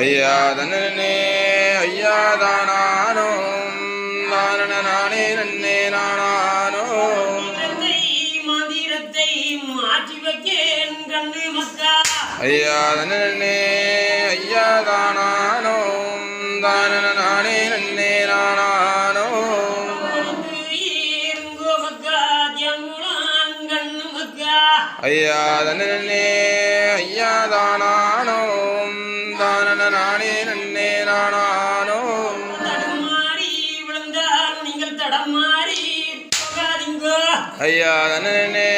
ஐயா தன்னே ஐயா தானானோ தானன நானே நன்னே நானானோ மந்திரத்தை மாற்றி வைக்கேன் கண்ணு மக்கா ஐயா தன்னே ஐயா தானானோ தானன நானே நன்னே நானானோ ஐயா தன்னே ஐயா தானானோ தானன நானே நன்னே நானானோ தடமாறி விழுந்தால் நீங்கள் தடமாறி போகாதீங்கோ ஐயா தன்னே